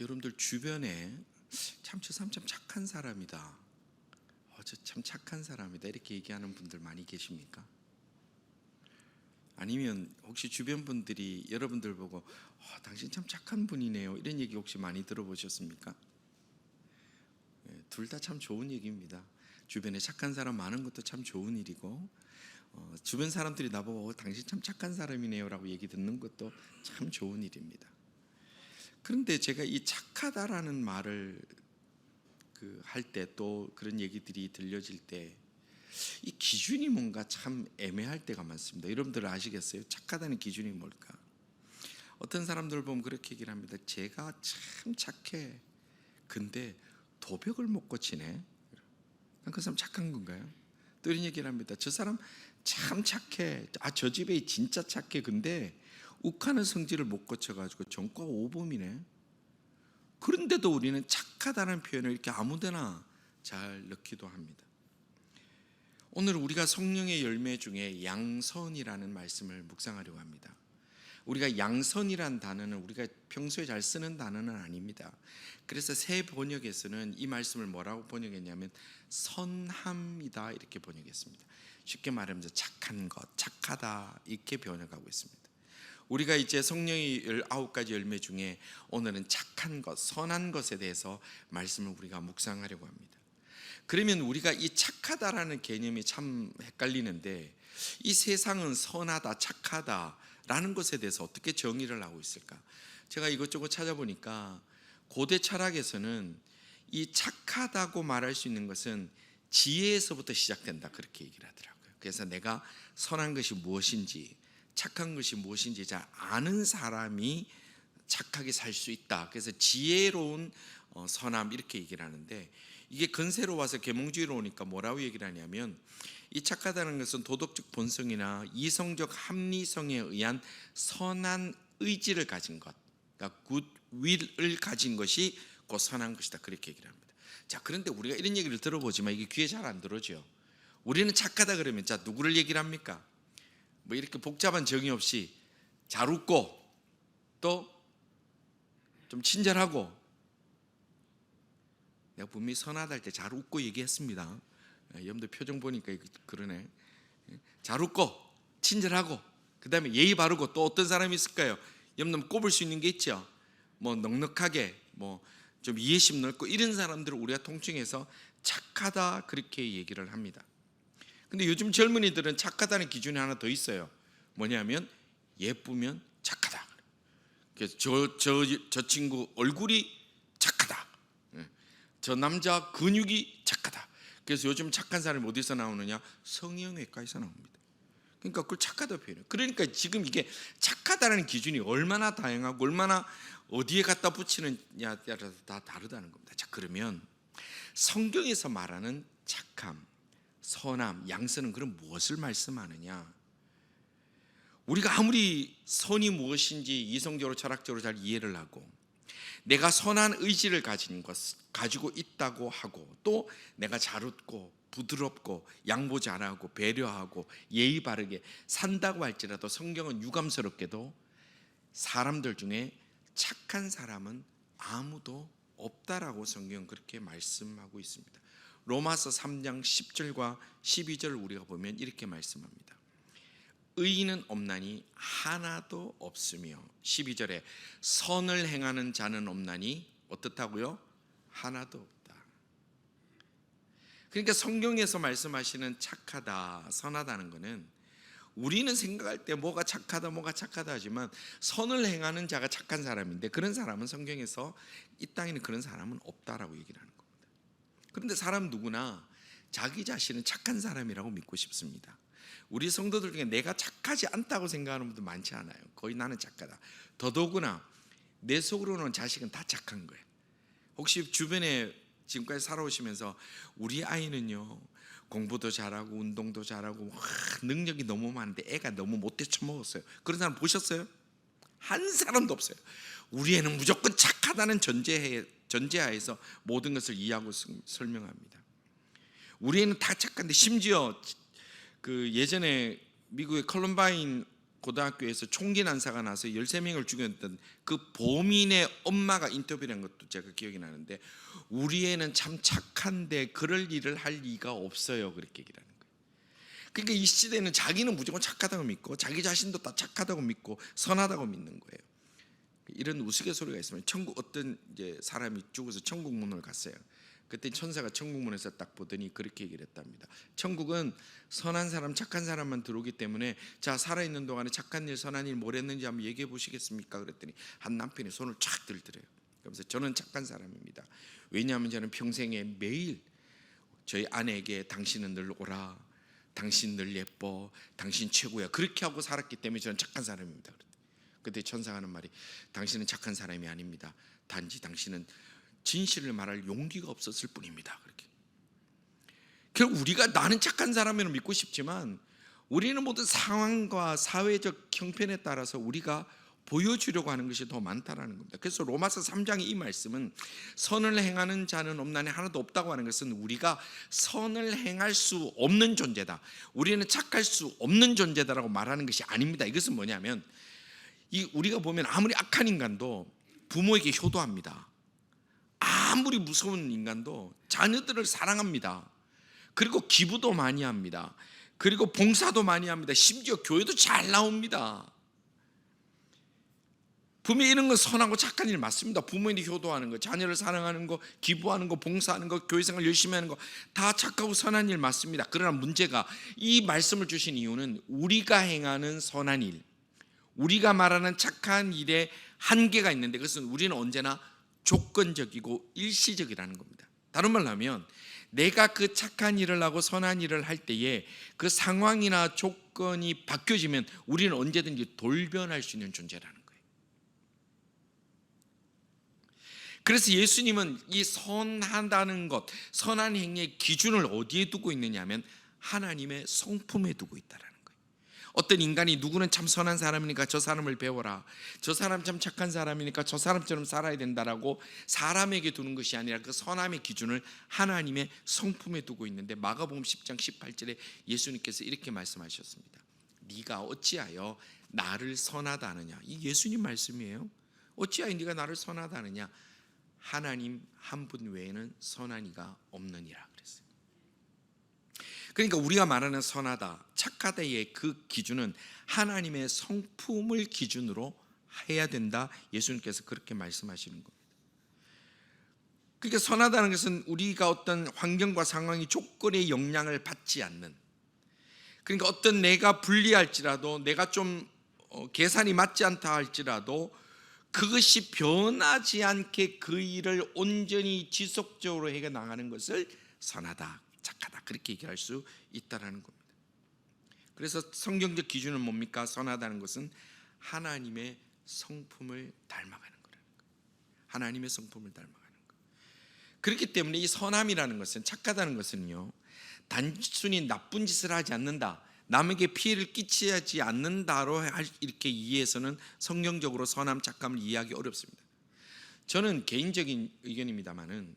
여러분들 주변에 저 사람 참 착한 사람이다, 저 참 착한 사람이다 이렇게 얘기하는 분들 많이 계십니까? 아니면 혹시 주변 분들이 여러분들 보고 당신 참 착한 분이네요 이런 얘기 혹시 많이 들어보셨습니까? 둘 다 참 좋은 얘기입니다. 주변에 착한 사람 많은 것도 참 좋은 일이고, 주변 사람들이 나보고 당신 참 착한 사람이네요 라고 얘기 듣는 것도 참 좋은 일입니다. 그런데 제가 이 착하다라는 말을 할 때, 또 그런 얘기들이 들려질 때 이 기준이 뭔가 참 애매할 때가 많습니다. 여러분들 아시겠어요? 착하다는 기준이 뭘까? 어떤 사람들 보면 그렇게 얘기를 합니다. 제가 참 착해, 근데 도벽을 못 고치네. 그 사람 착한 건가요? 또 이런 얘기를 합니다. 저 사람 참 착해, 저 집에 진짜 착해, 근데 욱하는 성질을 못 고쳐가지고 전과가 오범이네. 그런데도 우리는 착하다는 표현을 이렇게 아무데나 잘 넣기도 합니다. 오늘 우리가 성령의 열매 중에 양선이라는 말씀을 묵상하려고 합니다. 우리가 양선이란 단어는 우리가 평소에 잘 쓰는 단어는 아닙니다. 그래서 새 번역에서는 이 말씀을 뭐라고 번역했냐면 선함이다 이렇게 번역했습니다. 쉽게 말하면 착한 것, 착하다 이렇게 번역하고 있습니다. 우리가 이제 성령의 19가지 열매 중에 오늘은 착한 것, 선한 것에 대해서 말씀을 우리가 묵상하려고 합니다. 그러면 우리가 이 착하다라는 개념이 참 헷갈리는데, 이 세상은 선하다, 착하다라는 것에 대해서 어떻게 정의를 하고 있을까? 제가 이것저것 찾아보니까 고대 철학에서는 이 착하다고 말할 수 있는 것은 지혜에서부터 시작된다 그렇게 얘기를 하더라고요. 그래서 내가 선한 것이 무엇인지, 착한 것이 무엇인지 잘 아는 사람이 착하게 살 수 있다. 그래서 지혜로운 선함 이렇게 얘기를 하는데, 이게 근세로 와서 계몽주의로 오니까 뭐라고 얘기를 하냐면, 이 착하다는 것은 도덕적 본성이나 이성적 합리성에 의한 선한 의지를 가진 것, 그러니까 굿윌을 가진 것이 곧 선한 것이다 그렇게 얘기를 합니다. 자, 그런데 우리가 이런 얘기를 들어보지만 이게 귀에 잘 안 들어오죠. 우리는 착하다 그러면 자 누구를 얘기를 합니까? 뭐 이렇게 복잡한 정의 없이 잘 웃고 또 좀 친절하고, 내가 분명히 선하다 할 때 잘 웃고 얘기했습니다. 여러분들 표정 보니까 그러네. 잘 웃고 친절하고 그 다음에 예의 바르고, 또 어떤 사람이 있을까요? 여러분들 꼽을 수 있는 게 있죠. 뭐 넉넉하게, 뭐 좀 이해심 넓고 이런 사람들을 우리가 통칭해서 착하다 그렇게 얘기를 합니다. 근데 요즘 젊은이들은 착하다는 기준이 하나 더 있어요. 뭐냐면 예쁘면 착하다. 그래서 저 친구 얼굴이 착하다, 저 남자 근육이 착하다. 그래서 요즘 착한 사람이 어디서 나오느냐? 성형외과에서 나옵니다. 그러니까 그걸 착하다 표현해요. 그러니까 지금 이게 착하다는 기준이 얼마나 다양하고 얼마나 어디에 갖다 붙이느냐에 따라서 다 다르다는 겁니다. 자, 그러면 성경에서 말하는 착함, 선함, 양선은 그럼 무엇을 말씀하느냐? 우리가 아무리 선이 무엇인지 이성적으로 철학적으로 잘 이해를 하고, 내가 선한 의지를 가지고 있다고 하고, 또 내가 잘 웃고 부드럽고 양보 잘하고 배려하고 예의 바르게 산다고 할지라도, 성경은 유감스럽게도 사람들 중에 착한 사람은 아무도 없다라고 성경은 그렇게 말씀하고 있습니다. 로마서 3장 10절과 12절을 우리가 보면 이렇게 말씀합니다. 의인은 없나니 하나도 없으며, 12절에 선을 행하는 자는 없나니 어떻다고요? 하나도 없다. 그러니까 성경에서 말씀하시는 착하다, 선하다는 것은 우리는 생각할 때 뭐가 착하다 하지만, 선을 행하는 자가 착한 사람인데 그런 사람은 성경에서 이 땅에는 그런 사람은 없다라고 얘기를 하는 겁니다. 그런데 사람 누구나 자기 자신은 착한 사람이라고 믿고 싶습니다. 우리 성도들 중에 내가 착하지 않다고 생각하는 분도 많지 않아요. 거의 나는 착하다. 더더구나 내 속으로는 자식은 다 착한 거예요. 혹시 주변에 지금까지 살아오시면서 우리 아이는요 공부도 잘하고 운동도 잘하고 능력이 너무 많은데 애가 너무 못돼 처먹었어요, 그런 사람 보셨어요? 한 사람도 없어요. 우리 애는 무조건 착하다는 전제하에서 모든 것을 이해하고 설명합니다. 우리 애는 다 착한데, 심지어 그 예전에 미국의 컬럼바인 고등학교에서 총기 난사가 나서 13명을 죽였던 그 범인의 엄마가 인터뷰를 한 것도 제가 기억이 나는데, 우리 애는 참 착한데 그럴 일을 할 리가 없어요, 그렇게 얘기를 하는 거예요. 그러니까 이 시대는 자기는 무조건 착하다고 믿고 자기 자신도 다 착하다고 믿고 선하다고 믿는 거예요. 이런 우스갯소리가 있으면, 천국 어떤 이제 사람이 죽어서 천국 문을 갔어요. 그때 천사가 천국 문에서 딱 보더니 그렇게 얘기를 했답니다. 천국은 선한 사람, 착한 사람만 들어오기 때문에, 자, 살아있는 동안에 착한 일, 선한 일 뭘 했는지 한번 얘기해 보시겠습니까? 그랬더니 한 남편이 손을 쫙 들더래요. 그래서 저는 착한 사람입니다. 왜냐하면 저는 평생에 매일 저희 아내에게 당신은 늘 오라, 당신 늘 예뻐, 당신 최고야, 그렇게 하고 살았기 때문에 저는 착한 사람입니다. 그때 천사가 하는 말이, 당신은 착한 사람이 아닙니다. 단지 당신은 진실을 말할 용기가 없었을 뿐입니다. 그렇게. 결국 우리가 나는 착한 사람이라고 믿고 싶지만, 우리는 모든 상황과 사회적 형편에 따라서 우리가 보여주려고 하는 것이 더 많다라는 겁니다. 그래서 로마서 3장의 이 말씀은, 선을 행하는 자는 없나니 하나도 없다고 하는 것은 우리가 선을 행할 수 없는 존재다, 우리는 착할 수 없는 존재다라고 말하는 것이 아닙니다. 이것은 뭐냐면, 우리가 보면 아무리 악한 인간도 부모에게 효도합니다. 아무리 무서운 인간도 자녀들을 사랑합니다. 그리고 기부도 많이 합니다. 그리고 봉사도 많이 합니다. 심지어 교회도 잘 나옵니다. 분명히 이런 건 선하고 착한 일 맞습니다. 부모에게 효도하는 거, 자녀를 사랑하는 거, 기부하는 거, 봉사하는 거, 교회생활 열심히 하는 거 다 착하고 선한 일 맞습니다. 그러나 문제가, 이 말씀을 주신 이유는 우리가 행하는 선한 일, 우리가 말하는 착한 일에 한계가 있는데, 그것은 우리는 언제나 조건적이고 일시적이라는 겁니다. 다른 말로 하면, 내가 그 착한 일을 하고 선한 일을 할 때에 그 상황이나 조건이 바뀌어지면 우리는 언제든지 돌변할 수 있는 존재라는 거예요. 그래서 예수님은 이 선하다는 것, 선한 행위의 기준을 어디에 두고 있느냐 하면, 하나님의 성품에 두고 있다라는 거예요. 어떤 인간이, 누구는 참 선한 사람이니까 저 사람을 배워라, 저 사람 참 착한 사람이니까 저 사람처럼 살아야 된다라고 사람에게 두는 것이 아니라, 그 선함의 기준을 하나님의 성품에 두고 있는데, 마가복음 10장 18절에 예수님께서 이렇게 말씀하셨습니다. 네가 어찌하여 나를 선하다 하느냐. 이 예수님 말씀이에요. 어찌하여 네가 나를 선하다 하느냐. 하나님 한 분 외에는 선한 이가 없느니라 그랬어요. 그러니까 우리가 말하는 선하다, 착하다의 그 기준은 하나님의 성품을 기준으로 해야 된다, 예수님께서 그렇게 말씀하시는 겁니다. 그러니까 선하다는 것은 우리가 어떤 환경과 상황이, 조건의 영향을 받지 않는, 그러니까 어떤 내가 불리할지라도, 내가 좀 계산이 맞지 않다 할지라도 그것이 변하지 않게 그 일을 온전히 지속적으로 해 나가는 것을 선하다, 착하다, 그렇게 얘기할 수 있다라는 겁니다. 그래서 성경적 기준은 뭡니까? 선하다는 것은 하나님의 성품을 닮아가는 거라는 거예요. 하나님의 성품을 닮아가는 거예요. 그렇기 때문에 이 선함이라는 것은, 착하다는 것은요, 단순히 나쁜 짓을 하지 않는다, 남에게 피해를 끼치지 않는다로 이렇게 이해해서는 성경적으로 선함, 착함을 이해하기 어렵습니다. 저는 개인적인 의견입니다만은,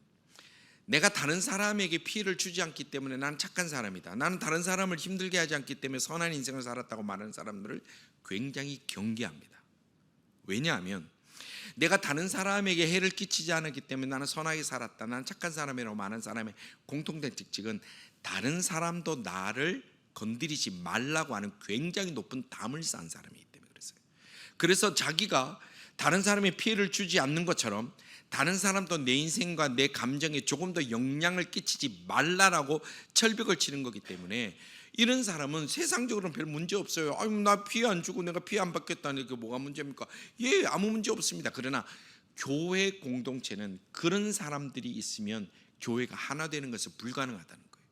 내가 다른 사람에게 피해를 주지 않기 때문에 나는 착한 사람이다, 나는 다른 사람을 힘들게 하지 않기 때문에 선한 인생을 살았다고 말하는 사람들을 굉장히 경계합니다. 왜냐하면 내가 다른 사람에게 해를 끼치지 않았기 때문에 나는 선하게 살았다, 나는 착한 사람이라고 말하는 사람의 공통된 특징은, 다른 사람도 나를 건드리지 말라고 하는 굉장히 높은 담을 쌓은 사람이기 때문에 그랬어요. 그래서 자기가 다른 사람의 피해를 주지 않는 것처럼 다른 사람도 내 인생과 내 감정에 조금 더 영향을 끼치지 말라라고 철벽을 치는 거기 때문에, 이런 사람은 세상적으로는 별 문제 없어요. 아유, 나 피해 안 주고 내가 피해 안 받겠다니 그 뭐가 문제입니까? 예, 아무 문제 없습니다. 그러나 교회 공동체는 그런 사람들이 있으면 교회가 하나 되는 것은 불가능하다는 거예요.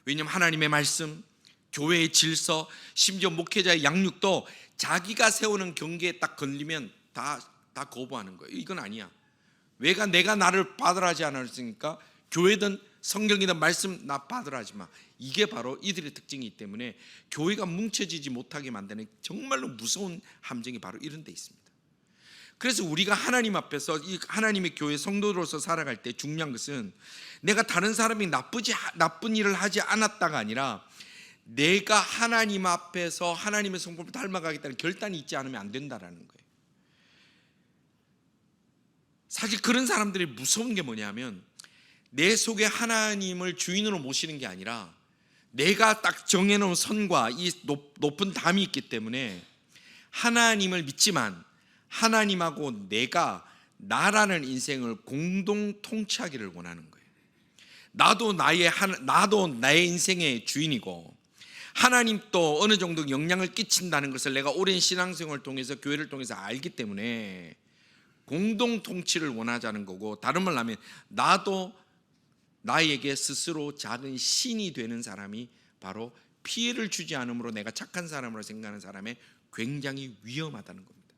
왜냐하면 하나님의 말씀, 교회의 질서, 심지어 목회자의 양육도 자기가 세우는 경계에 딱 걸리면 다 거부하는 거예요. 이건 아니야. 내가 나를 받으라지 않았으니까 교회든 성경이든 말씀 나 받으라지 마. 이게 바로 이들의 특징이기 때문에 교회가 뭉쳐지지 못하게 만드는 정말로 무서운 함정이 바로 이런 데 있습니다. 그래서 우리가 하나님 앞에서 이 하나님의 교회 성도로서 살아갈 때 중요한 것은, 내가 다른 사람이 나쁜 일을 하지 않았다가 아니라 내가 하나님 앞에서 하나님의 성품을 닮아가겠다는 결단이 있지 않으면 안 된다라는 거예요. 사실 그런 사람들이 무서운 게 뭐냐면 내 속에 하나님을 주인으로 모시는 게 아니라 내가 딱 정해놓은 선과 이 높은 담이 있기 때문에 하나님을 믿지만 하나님하고 나라는 인생을 공동 통치하기를 원하는 거예요. 나도 나의 인생의 주인이고 하나님도 어느 정도 영향을 끼친다는 것을 내가 오랜 신앙생활을 통해서 교회를 통해서 알기 때문에 공동 통치를 원하자는 거고, 다른 말로 하면 나도 나에게 스스로 작은 신이 되는 사람이 바로 피해를 주지 않으므로 내가 착한 사람으로 생각하는 사람의 굉장히 위험하다는 겁니다.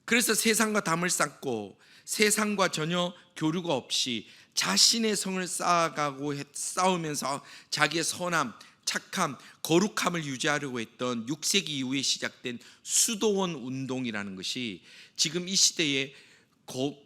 그래서 세상과 담을 쌓고 세상과 전혀 교류가 없이 자신의 성을 쌓으면서 자기의 선함, 착함, 거룩함을 유지하려고 했던 6세기 이후에 시작된 수도원 운동이라는 것이 지금 이 시대에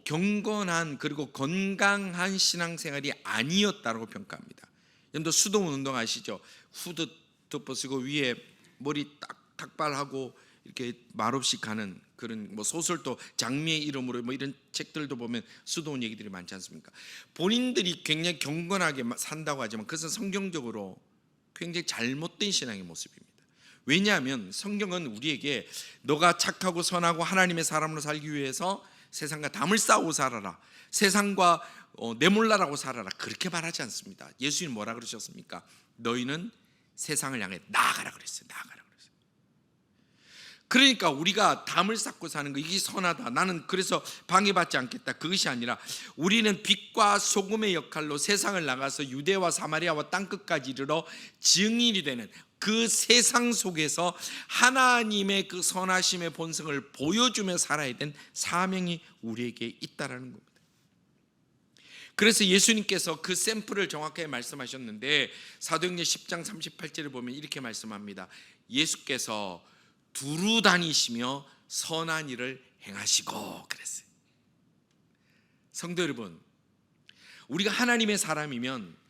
경건한 그리고 건강한 신앙생활이 아니었다고 평가합니다. 여러분들 수도원 운동 아시죠? 후드 덮어쓰고 위에 머리 딱 탁발하고 이렇게 말없이 가는 그런 소설도 장미의 이름으로 이런 책들도 보면 수도원 얘기들이 많지 않습니까? 본인들이 굉장히 경건하게 산다고 하지만 그것은 성경적으로 굉장히 잘못된 신앙의 모습입니다. 왜냐하면 성경은 우리에게 너가 착하고 선하고 하나님의 사람으로 살기 위해서 세상과 담을 쌓고 살아라, 세상과 내몰라라고 살아라, 그렇게 말하지 않습니다. 예수님 뭐라 그러셨습니까? 너희는 세상을 향해 나아가라 그랬어요. 나아가라 그랬어요. 그러니까 우리가 담을 쌓고 사는 거, 이게 선하다, 나는 그래서 방해받지 않겠다, 그것이 아니라 우리는 빛과 소금의 역할로 세상을 나가서 유대와 사마리아와 땅끝까지 이르러 증인이 되는 그 세상 속에서 하나님의 그 선하심의 본성을 보여주며 살아야 된 사명이 우리에게 있다라는 겁니다. 그래서 예수님께서 그 샘플을 정확하게 말씀하셨는데 사도행전 10장 38절을 보면 이렇게 말씀합니다. 예수께서 두루 다니시며 선한 일을 행하시고 그랬어요. 성도 여러분, 우리가 하나님의 사람이면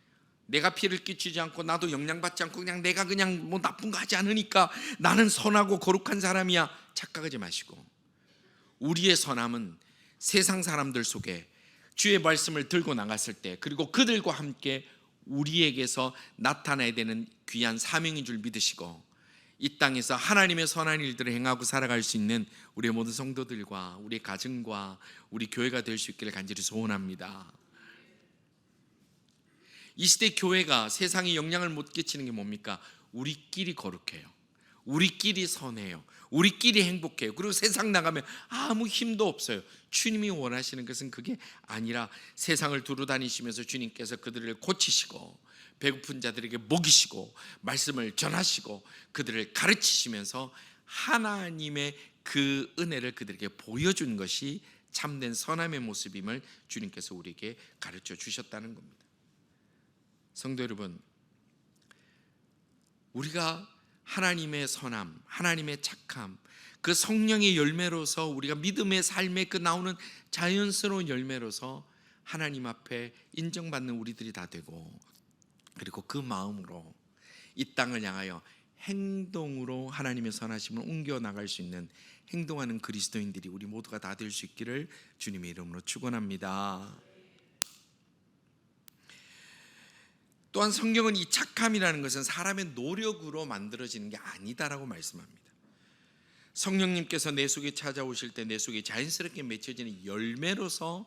내가 피해를 끼치지 않고 나도 영향받지 않고 내가 나쁜 거 하지 않으니까 나는 선하고 거룩한 사람이야, 착각하지 마시고 우리의 선함은 세상 사람들 속에 주의 말씀을 들고 나갔을 때, 그리고 그들과 함께 우리에게서 나타나야 되는 귀한 사명인 줄 믿으시고 이 땅에서 하나님의 선한 일들을 행하고 살아갈 수 있는 우리의 모든 성도들과 우리 가정과 우리 교회가 될 수 있기를 간절히 소원합니다. 이 시대 교회가 세상에 영향을 못 끼치는 게 뭡니까? 우리끼리 거룩해요, 우리끼리 선해요, 우리끼리 행복해요. 그리고 세상 나가면 아무 힘도 없어요. 주님이 원하시는 것은 그게 아니라 세상을 두루 다니시면서 주님께서 그들을 고치시고 배고픈 자들에게 먹이시고 말씀을 전하시고 그들을 가르치시면서 하나님의 그 은혜를 그들에게 보여준 것이 참된 선함의 모습임을 주님께서 우리에게 가르쳐 주셨다는 겁니다. 성도 여러분, 우리가 하나님의 선함, 하나님의 착함, 그 성령의 열매로서 우리가 믿음의 삶에 그 나오는 자연스러운 열매로서 하나님 앞에 인정받는 우리들이 다 되고, 그리고 그 마음으로 이 땅을 향하여 행동으로 하나님의 선하심을 옮겨나갈 수 있는 행동하는 그리스도인들이 우리 모두가 다 될 수 있기를 주님의 이름으로 축원합니다. 또한 성경은 이 착함이라는 것은 사람의 노력으로 만들어지는 게 아니다라고 말씀합니다. 성령님께서 내 속에 찾아오실 때 내 속에 자연스럽게 맺혀지는 열매로서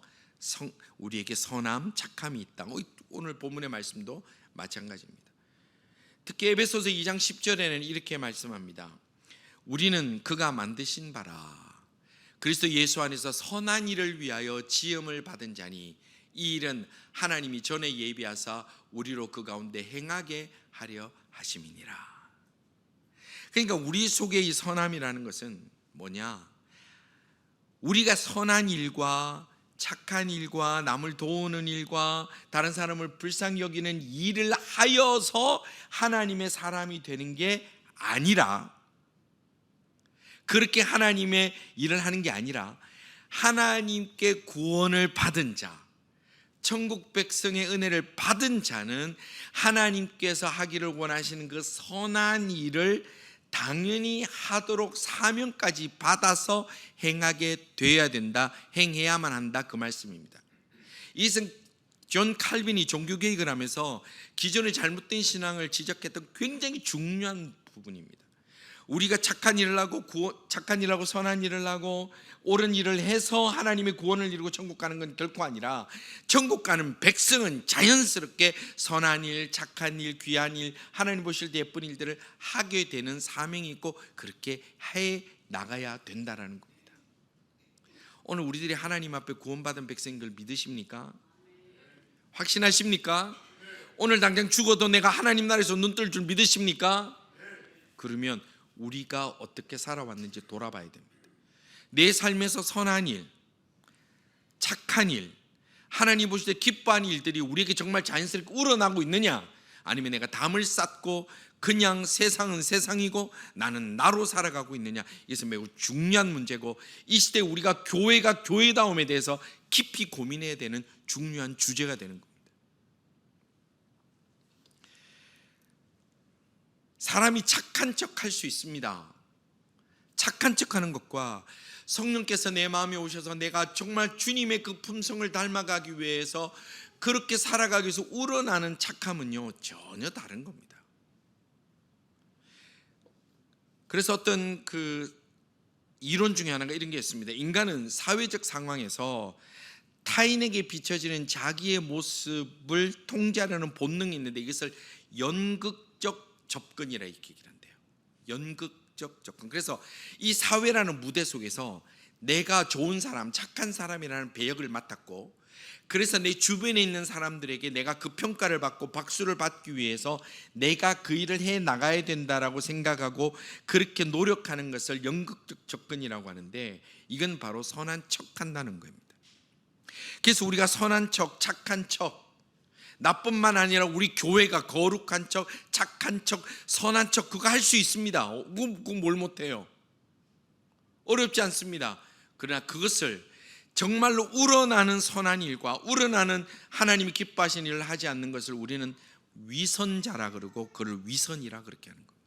우리에게 선함, 착함이 있다. 오늘 본문의 말씀도 마찬가지입니다. 특히 에베소서 2장 10절에는 이렇게 말씀합니다. 우리는 그가 만드신 바라 그리스도 예수 안에서 선한 일을 위하여 지음을 받은 자니 이 일은 하나님이 전에 예비하사 우리로 그 가운데 행하게 하려 하심이니라. 그러니까 우리 속에 이 선함이라는 것은 뭐냐? 우리가 선한 일과 착한 일과 남을 도우는 일과 다른 사람을 불쌍히 여기는 일을 하여서 하나님의 사람이 되는 게 아니라, 그렇게 하나님의 일을 하는 게 아니라 하나님께 구원을 받은 자, 천국 백성의 은혜를 받은 자는 하나님께서 하기를 원하시는 그 선한 일을 당연히 하도록 사명까지 받아서 행하게 되어야 된다, 행해야만 한다, 그 말씀입니다. 이것은 존 칼빈이 종교개혁을 하면서 기존의 잘못된 신앙을 지적했던 굉장히 중요한 부분입니다. 우리가 착한 일을 하고 선한 일을 하고 옳은 일을 해서 하나님의 구원을 이루고 천국 가는 건 결코 아니라, 천국 가는 백성은 자연스럽게 선한 일, 착한 일, 귀한 일, 하나님 보실 때 예쁜 일들을 하게 되는 사명이 있고 그렇게 해 나가야 된다라는 겁니다. 오늘 우리들이 하나님 앞에 구원받은 백성인 걸 믿으십니까? 확신하십니까? 오늘 당장 죽어도 내가 하나님 나라에서 눈 뜰 줄 믿으십니까? 그러면 우리가 어떻게 살아왔는지 돌아봐야 됩니다. 내 삶에서 선한 일, 착한 일, 하나님 보실 때 기뻐하는 일들이 우리에게 정말 자연스럽게 우러나고 있느냐, 아니면 내가 담을 쌓고 그냥 세상은 세상이고 나는 나로 살아가고 있느냐, 이것은 매우 중요한 문제고, 이 시대에 우리가 교회가 교회다움에 대해서 깊이 고민해야 되는 중요한 주제가 되는 겁니다. 사람이 착한 척 할 수 있습니다. 착한 척 하는 것과 성령께서 내 마음에 오셔서 내가 정말 주님의 그 품성을 닮아가기 위해서 그렇게 살아가기 위해서 우러나는 착함은요, 전혀 다른 겁니다. 그래서 어떤 그 이론 중에 하나가 이런 게 있습니다. 인간은 사회적 상황에서 타인에게 비춰지는 자기의 모습을 통제하려는 본능이 있는데, 이것을 연극적 접근이라 이렇게 얘기를 한대요. 연극적 접근. 그래서 이 사회라는 무대 속에서 내가 좋은 사람, 착한 사람이라는 배역을 맡았고, 그래서 내 주변에 있는 사람들에게 내가 그 평가를 받고 박수를 받기 위해서 내가 그 일을 해 나가야 된다라고 생각하고 그렇게 노력하는 것을 연극적 접근이라고 하는데, 이건 바로 선한 척한다는 겁니다. 그래서 우리가 선한 척, 착한 척, 나뿐만 아니라 우리 교회가 거룩한 척, 착한 척, 선한 척, 그거 할 수 있습니다. 그거 뭘 못해요? 어렵지 않습니다. 그러나 그것을 정말로 우러나는 선한 일과 우러나는 하나님이 기뻐하시는 일을 하지 않는 것을 우리는 위선자라 그러고, 그를 위선이라 그렇게 하는 겁니다.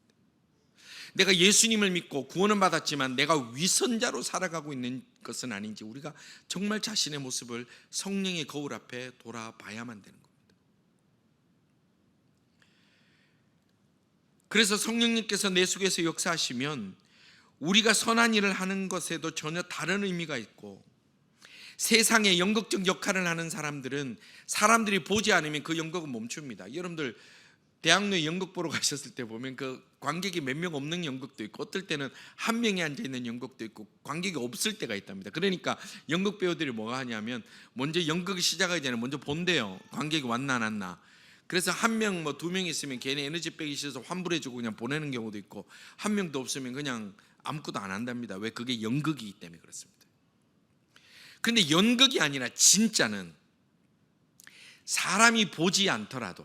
내가 예수님을 믿고 구원은 받았지만 내가 위선자로 살아가고 있는 것은 아닌지, 우리가 정말 자신의 모습을 성령의 거울 앞에 돌아봐야만 되는 겁니다. 그래서 성령님께서 내 속에서 역사하시면 우리가 선한 일을 하는 것에도 전혀 다른 의미가 있고, 세상에 연극적 역할을 하는 사람들은 사람들이 보지 않으면 그 연극은 멈춥니다. 여러분들 대학로에 연극 보러 가셨을 때 보면 그 관객이 몇 명 없는 연극도 있고, 어떨 때는 한 명이 앉아있는 연극도 있고 관객이 없을 때가 있답니다. 그러니까 연극 배우들이 뭐가 하냐면 먼저 연극이 시작하기 전에 먼저 본대요. 관객이 왔나 안 왔나. 그래서 한 명 뭐 두 명 있으면 걔네 에너지 빼기 싫어서 환불해주고 그냥 보내는 경우도 있고, 한 명도 없으면 그냥 아무것도 안 한답니다. 왜? 그게 연극이기 때문에 그렇습니다. 그런데 연극이 아니라 진짜는 사람이 보지 않더라도,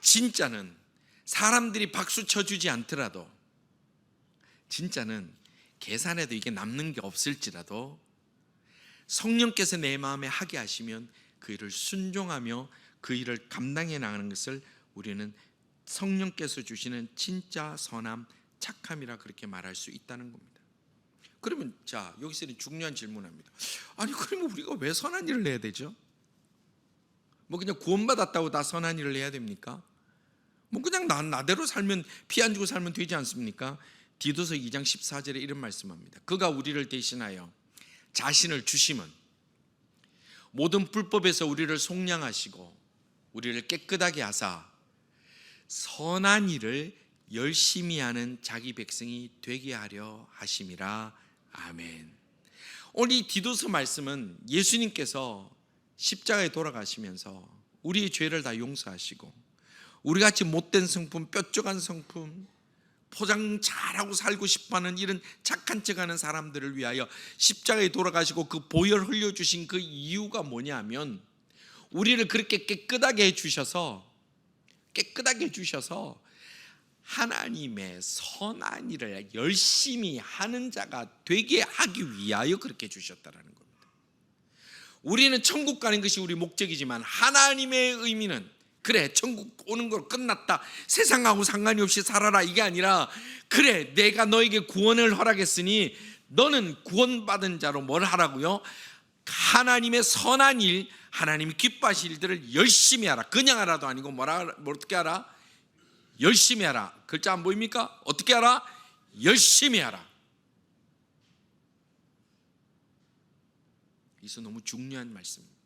진짜는 사람들이 박수 쳐주지 않더라도, 진짜는 계산해도 이게 남는 게 없을지라도 성령께서 내 마음에 하게 하시면 그 일을 순종하며 그 일을 감당해 나가는 것을 우리는 성령께서 주시는 진짜 선함, 착함이라 그렇게 말할 수 있다는 겁니다. 그러면 자, 여기서는 중요한 질문합니다. 아니, 그러면 우리가 왜 선한 일을 해야 되죠? 뭐 그냥 구원받았다고 다 선한 일을 해야 됩니까? 뭐 그냥 나대로 살면, 피 안 주고 살면 되지 않습니까? 디도서 2장 14절에 이런 말씀합니다. 그가 우리를 대신하여 자신을 주심은 모든 불법에서 우리를 속량하시고 우리를 깨끗하게 하사 선한 일을 열심히 하는 자기 백성이 되게 하려 하심이라. 아멘. 오늘 이 디도서 말씀은 예수님께서 십자가에 돌아가시면서 우리의 죄를 다 용서하시고, 우리같이 못된 성품, 뾰족한 성품, 포장 잘하고 살고 싶어하는 이런 착한 척하는 사람들을 위하여 십자가에 돌아가시고 그 보혈 흘려주신 그 이유가 뭐냐면, 우리를 그렇게 깨끗하게 해주셔서 하나님의 선한 일을 열심히 하는 자가 되게 하기 위하여 그렇게 해주셨다는 겁니다. 우리는 천국 가는 것이 우리 목적이지만 하나님의 의미는 그래 천국 오는 걸 끝났다, 세상하고 상관이 없이 살아라, 이게 아니라 그래 내가 너에게 구원을 허락했으니 너는 구원받은 자로 뭘 하라고요? 하나님의 선한 일, 하나님이 기뻐하실 일들을 열심히 하라. 그냥 하라도 아니고 어떻게 하라? 열심히 하라. 글자 안 보입니까? 어떻게 하라? 열심히 하라. 이것은 너무 중요한 말씀입니다.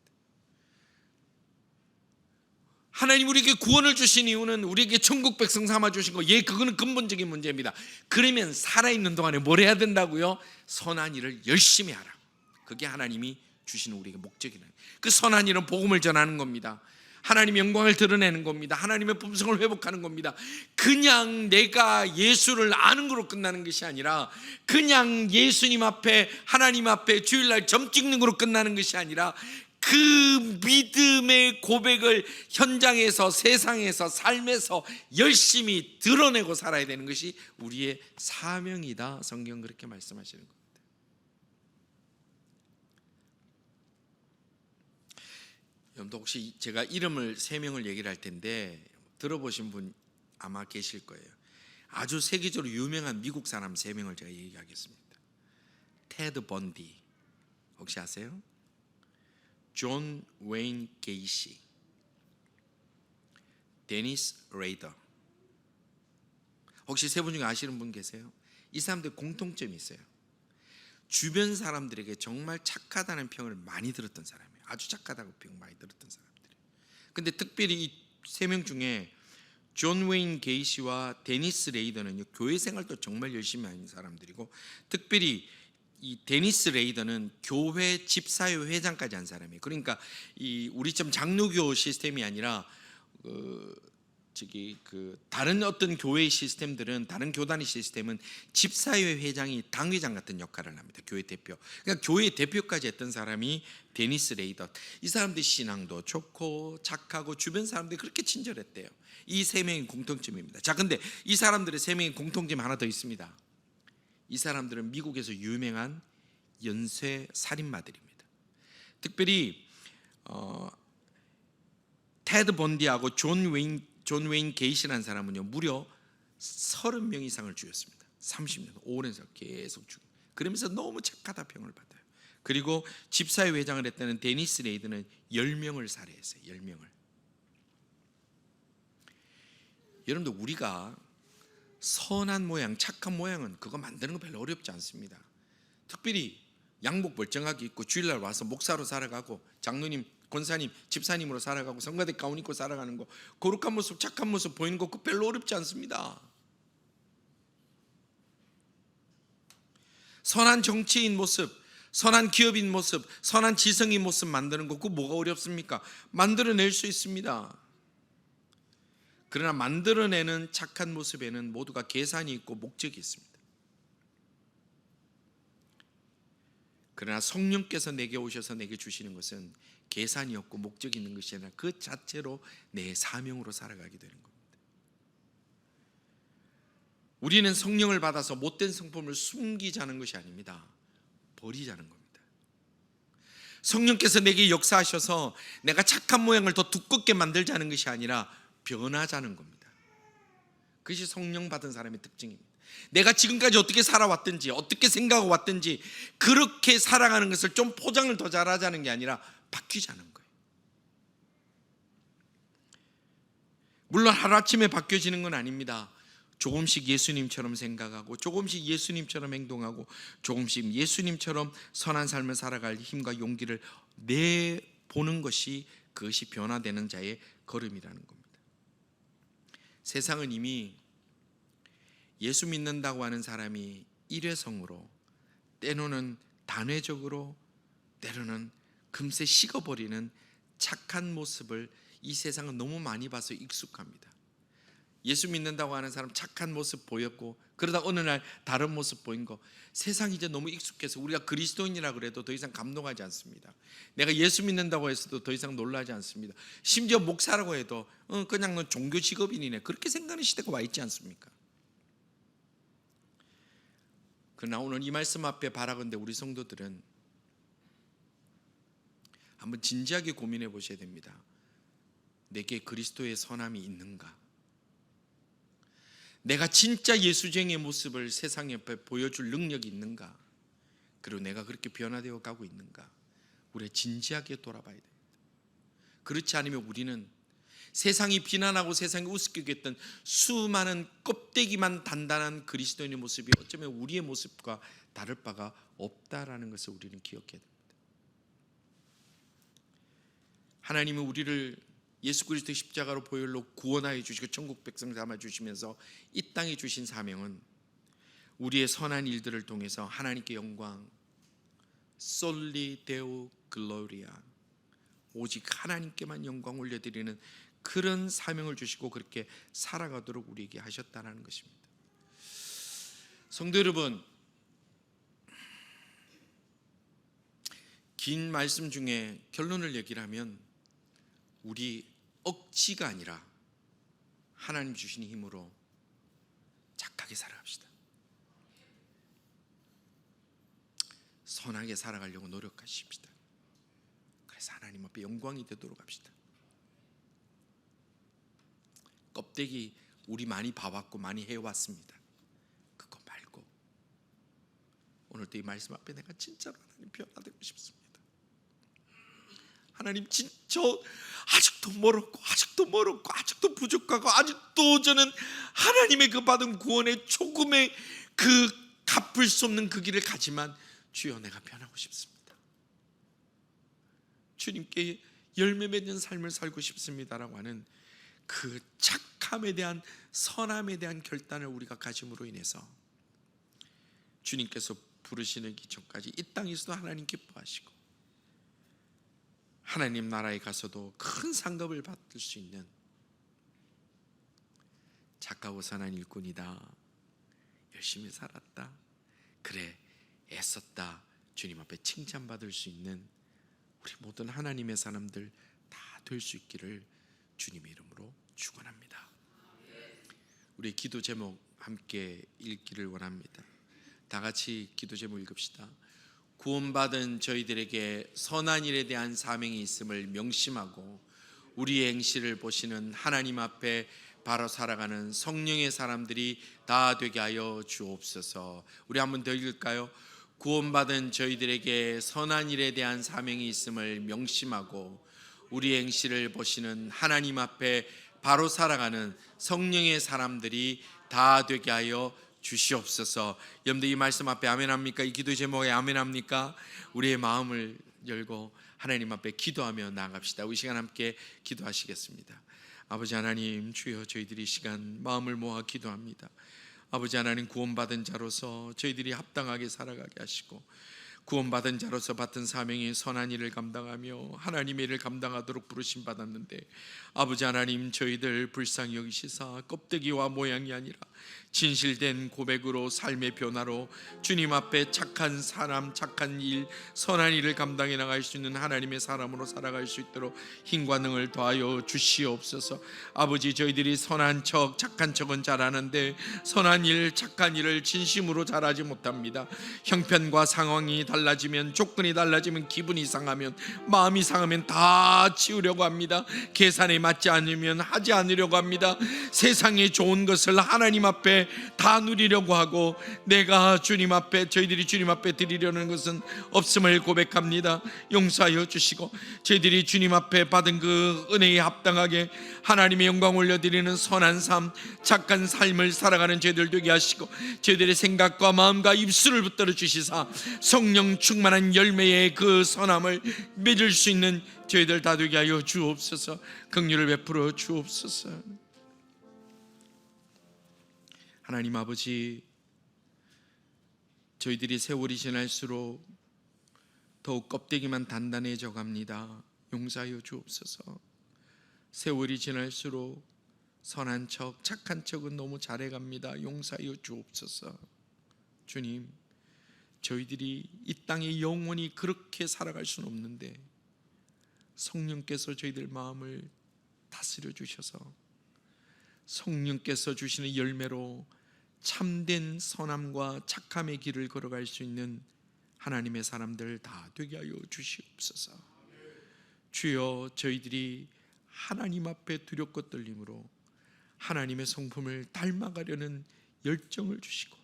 하나님 우리에게 구원을 주신 이유는 우리에게 천국 백성 삼아 주신 거, 그거는 근본적인 문제입니다. 그러면 살아있는 동안에 뭘 해야 된다고요? 선한 일을 열심히 하라. 그게 하나님이 주시는 우리에게 목적이라는, 그 선한 일은 복음을 전하는 겁니다. 하나님의 영광을 드러내는 겁니다. 하나님의 품성을 회복하는 겁니다. 그냥 내가 예수를 아는 거로 끝나는 것이 아니라, 그냥 예수님 앞에 하나님 앞에 주일날 점 찍는 거로 끝나는 것이 아니라, 그 믿음의 고백을 현장에서, 세상에서, 삶에서 열심히 드러내고 살아야 되는 것이 우리의 사명이다. 성경 그렇게 말씀하시는 겁니다. 여러분도 혹시 제가 이름을 3명을 얘기를 할 텐데 들어보신 분 아마 계실 거예요. 아주 세계적으로 유명한 미국 사람 3명을 제가 얘기하겠습니다. 테드 번디 혹시 아세요? 존 웨인 게이시, 데니스 레이더. 혹시 3분 중에 아시는 분 계세요? 이 사람들 공통점이 있어요. 주변 사람들에게 정말 착하다는 평을 많이 들었던 사람이에요. 아주 착하다고 평 많이 들었던 사람들이에요. 근데 특별히 이 3명 중에 존 웨인 게이시와 데니스 레이더는 교회 생활도 정말 열심히 하는 사람들이고, 특별히 이 데니스 레이더는 교회 집사회 회장까지 한 사람이에요. 그러니까 이 우리처럼 장로교 시스템이 아니라 다른 어떤 교회 시스템들은, 다른 교단의 시스템은 집사회 회장이 당회장 같은 역할을 합니다. 교회 대표. 그러니까 교회 대표까지 했던 사람이 데니스 레이더. 이 사람들 신앙도 좋고 착하고 주변 사람들이 그렇게 친절했대요. 이 3명의 공통점입니다. 자, 근데 이 사람들의 3명의 공통점 하나 더 있습니다. 이 사람들은 미국에서 유명한 연쇄 살인마들입니다. 특별히 테드 번디하고 존 웨인 게이시라는 사람은요, 무려 30명 이상을 죽였습니다. 30년, 오랜 세월 계속 죽여. 그러면서 너무 착하다 평을 받아요. 그리고 집사회 회장을 했다는 데니스 레이드는 10명을 살해했어요. 10명을. 여러분들, 우리가 선한 모양, 착한 모양은 그거 만드는 거 별로 어렵지 않습니다. 특별히 양복 멀쩡하게 입고 주일날 와서 목사로 살아가고, 장로님, 권사님, 집사님으로 살아가고, 성가대 가운 입고 살아가는 거, 거룩한 모습, 착한 모습 보이는 거, 그거 별로 어렵지 않습니다. 선한 정치인 모습, 선한 기업인 모습, 선한 지성인 모습 만드는 거, 그거 뭐가 어렵습니까? 만들어낼 수 있습니다. 그러나 만들어내는 착한 모습에는 모두가 계산이 있고 목적이 있습니다. 그러나 성령께서 내게 오셔서 내게 주시는 것은 계산이 없고 목적이 있는 것이 아니라 그 자체로 내 사명으로 살아가게 되는 겁니다. 우리는 성령을 받아서 못된 성품을 숨기자는 것이 아닙니다. 버리자는 겁니다. 성령께서 내게 역사하셔서 내가 착한 모양을 더 두껍게 만들자는 것이 아니라 변하자는 겁니다. 그것이 성령 받은 사람의 특징입니다. 내가 지금까지 어떻게 살아왔든지, 어떻게 생각하고 왔든지 그렇게 살아가는 것을 좀 포장을 더 잘하자는 게 아니라 바뀌자는 거예요. 물론 하루아침에 바뀌어지는 건 아닙니다. 조금씩 예수님처럼 생각하고, 조금씩 예수님처럼 행동하고, 조금씩 예수님처럼 선한 삶을 살아갈 힘과 용기를 내보는 것이, 그것이 변화되는 자의 걸음이라는 겁니다. 세상은 이미 예수 믿는다고 하는 사람이 일회성으로, 때로는 단회적으로, 때로는 금세 식어버리는 착한 모습을 이 세상은 너무 많이 봐서 익숙합니다. 예수 믿는다고 하는 사람 착한 모습 보였고, 그러다 어느 날 다른 모습 보인 거, 세상이 이제 너무 익숙해서 우리가 그리스도인이라 그래도 더 이상 감동하지 않습니다. 내가 예수 믿는다고 해서도 더 이상 놀라지 않습니다. 심지어 목사라고 해도 그냥 너 종교 직업인이네, 그렇게 생각하는 시대가 와 있지 않습니까? 그러나 오늘 이 말씀 앞에 바라건대 우리 성도들은 한번 진지하게 고민해 보셔야 됩니다. 내게 그리스도의 선함이 있는가? 내가 진짜 예수쟁의 모습을 세상 앞에 보여줄 능력이 있는가? 그리고 내가 그렇게 변화되어 가고 있는가? 우리가 진지하게 돌아봐야 됩니다. 그렇지 않으면 우리는 세상이 비난하고 세상이 우습게 여겼던 수많은 껍데기만 단단한 그리스도인의 모습이 어쩌면 우리의 모습과 다를 바가 없다라는 것을 우리는 기억해야 됩니다. 하나님은 우리를 예수 그리스도의 십자가로 보혈로 구원하여 주시고 천국 백성 삼아 주시면서 이 땅에 주신 사명은 우리의 선한 일들을 통해서 하나님께 영광, 솔리 데오 글로리아, 오직 하나님께만 영광 올려드리는 그런 사명을 주시고 그렇게 살아가도록 우리에게 하셨다는 것입니다. 성도 여러분, 긴 말씀 중에 결론을 얘기를 하면 우리 억지가 아니라 하나님 주시는 힘으로 착하게 살아갑시다. 선하게 살아가려고 노력하십시다. 그래서 하나님 앞에 영광이 되도록 합시다. 껍데기 우리 많이 봐왔고 많이 해왔습니다. 그거 말고 오늘도 이 말씀 앞에 내가 진짜로 하나님 변화되고 싶습니다. 하나님 진짜 아직도 멀었고 아직도 부족하고 아직도 저는 하나님의 그 받은 구원의 조금의 그 갚을 수 없는 그 길을 가지만 주여 내가 변하고 싶습니다. 주님께 열매 맺는 삶을 살고 싶습니다라고 하는 그 착함에 대한 선함에 대한 결단을 우리가 가짐으로 인해서 주님께서 부르시는 기초까지 이 땅에서도 하나님 기뻐하시고 하나님 나라에 가서도 큰 상급을 받을 수 있는 착하고 선한 일꾼이다, 열심히 살았다, 그래 애썼다, 주님 앞에 칭찬받을 수 있는 우리 모든 하나님의 사람들 다 될 수 있기를 주님의 이름으로 축원합니다. 우리 기도 제목 함께 읽기를 원합니다. 다 같이 기도 제목 읽읍시다. 구원받은 저희들에게 선한 일에 대한 사명이 있음을 명심하고 우리의 행실을 보시는 하나님 앞에 바로 살아가는 성령의 사람들이 다 되게 하여 주옵소서. 우리 한번 더 읽을까요? 구원받은 저희들에게 선한 일에 대한 사명이 있음을 명심하고 우리의 행실을 보시는 하나님 앞에 바로 살아가는 성령의 사람들이 다 되게 하여 주시옵소서. 여러분들 이 말씀 앞에 아멘합니까? 이 기도 제목에 아멘합니까? 우리의 마음을 열고 하나님 앞에 기도하며 나아갑시다. 우리 시간 함께 기도하시겠습니다. 아버지 하나님, 주여 저희들이 이 시간 마음을 모아 기도합니다. 아버지 하나님, 구원받은 자로서 저희들이 합당하게 살아가게 하시고 구원받은 자로서 받은 사명이 선한 일을 감당하며 하나님의 일을 감당하도록 부르심 받았는데 아버지 하나님, 저희들 불쌍히 여기시사 껍데기와 모양이 아니라 진실된 고백으로 삶의 변화로 주님 앞에 착한 사람, 착한 일, 선한 일을 감당해 나갈 수 있는 하나님의 사람으로 살아갈 수 있도록 힘과 능을 더하여 주시옵소서. 아버지, 저희들이 선한 척, 착한 척은 잘하는데 선한 일, 착한 일을 진심으로 잘하지 못합니다. 형편과 상황이 달라지면, 조건이 달라지면, 기분이 상하면, 마음이 상하면 다 지우려고 합니다. 계산에 맞지 않으면 하지 않으려고 합니다. 세상의 좋은 것을 하나님 앞에 다 누리려고 하고 내가 주님 앞에, 저희들이 주님 앞에 드리려는 것은 없음을 고백합니다. 용서하여 주시고 저희들이 주님 앞에 받은 그 은혜에 합당하게 하나님의 영광 올려드리는 선한 삶, 착한 삶을 살아가는 저희들 되게 하시고 저희들의 생각과 마음과 입술을 붙들어 주시사 성령 충만한 열매의 그 선함을 맺을 수 있는 저희들 다 되게 하여 주옵소서. 긍휼을 베풀어 주옵소서. 하나님 아버지, 저희들이 세월이 지날수록 더욱 껍데기만 단단해져 갑니다. 용서하여 주옵소서. 세월이 지날수록 선한 척, 착한 척은 너무 잘해갑니다. 용서하여 주옵소서. 주님, 저희들이 이 땅에 영원히 그렇게 살아갈 수는 없는데 성령께서 저희들 마음을 다스려 주셔서 성령께서 주시는 열매로 참된 선함과 착함의 길을 걸어갈 수 있는 하나님의 사람들 다 되게 하여 주시옵소서. 주여, 저희들이 하나님 앞에 두렵고 떨림으로 하나님의 성품을 닮아가려는 열정을 주시고,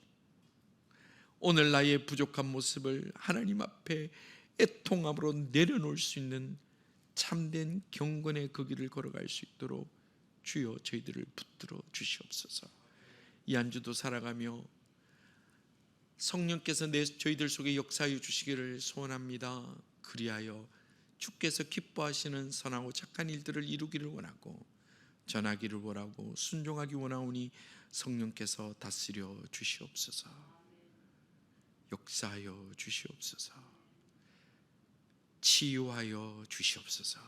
오늘 나의 부족한 모습을 하나님 앞에 애통함으로 내려놓을 수 있는 참된 경건의 그 길을 걸어갈 수 있도록 주여 저희들을 붙들어 주시옵소서. 이 한 주도 살아가며 성령께서 저희들 속에 역사하여 주시기를 소원합니다. 그리하여 주께서 기뻐하시는 선하고 착한 일들을 이루기를 원하고 전하기를 원하고 순종하기 원하오니 성령께서 다스려 주시옵소서. 역사하여 주시옵소서. 치유하여 주시옵소서.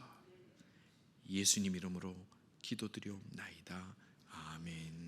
예수님 이름으로 기도드리옵나이다. 아멘.